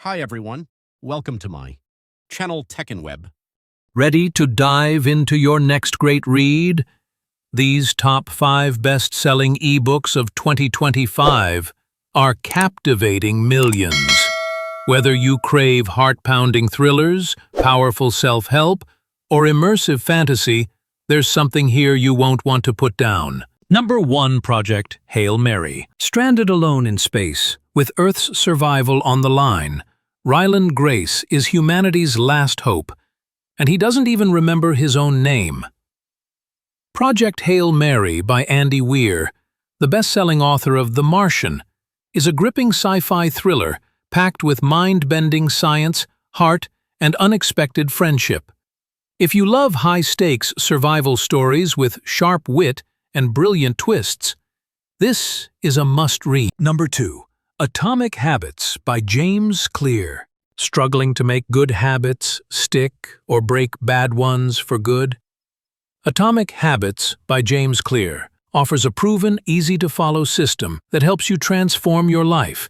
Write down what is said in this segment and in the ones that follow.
Hi everyone, welcome to my channel Tech and Web. Ready to dive into your next great read? These top 5 best-selling ebooks of 2025 are captivating millions. Whether you crave heart-pounding thrillers, powerful self-help, or immersive fantasy, there's something here you won't want to put down. Number 1 Project Hail Mary. Stranded alone in space, with Earth's survival on the line, Ryland Grace is humanity's last hope, and he doesn't even remember his own name. Project Hail Mary by Andy Weir, the best-selling author of The Martian, is a gripping sci-fi thriller packed with mind-bending science, heart, and unexpected friendship. If you love high-stakes survival stories with sharp wit and brilliant twists, this is a must-read. Number 2. Atomic Habits by James Clear. Struggling to make good habits stick or break bad ones for good? Atomic Habits by James Clear offers a proven, easy-to-follow system that helps you transform your life,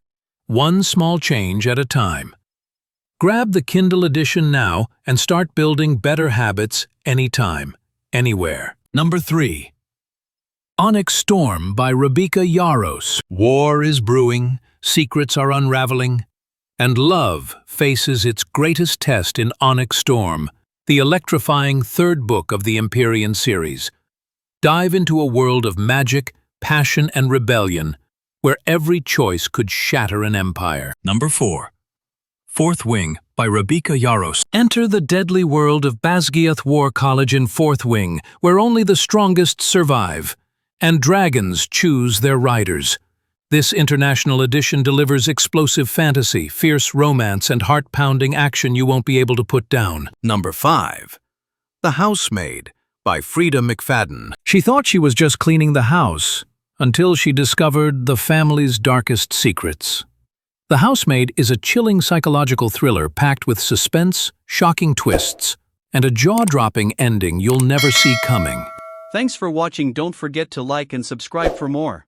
one small change at a time. Grab the Kindle edition now and start building better habits anytime, anywhere. Number 3. Onyx Storm by Rabeeca Yarros. War is brewing, secrets are unraveling, and love faces its greatest test in Onyx Storm, the electrifying third book of the Empyrean series. Dive into a world of magic, passion, and rebellion, where every choice could shatter an empire. Number 4. Fourth Wing by Rabeeca Yarros. Enter the deadly world of Basgiath War College in Fourth Wing, where only the strongest survive, and dragons choose their riders. This international edition delivers explosive fantasy, fierce romance, and heart-pounding action you won't be able to put down. Number 5. The Housemaid by Freida McFadden. She thought she was just cleaning the house, until she discovered the family's darkest secrets. The Housemaid is a chilling psychological thriller packed with suspense, shocking twists, and a jaw-dropping ending you'll never see coming. Thanks for watching. Don't forget to like and subscribe for more.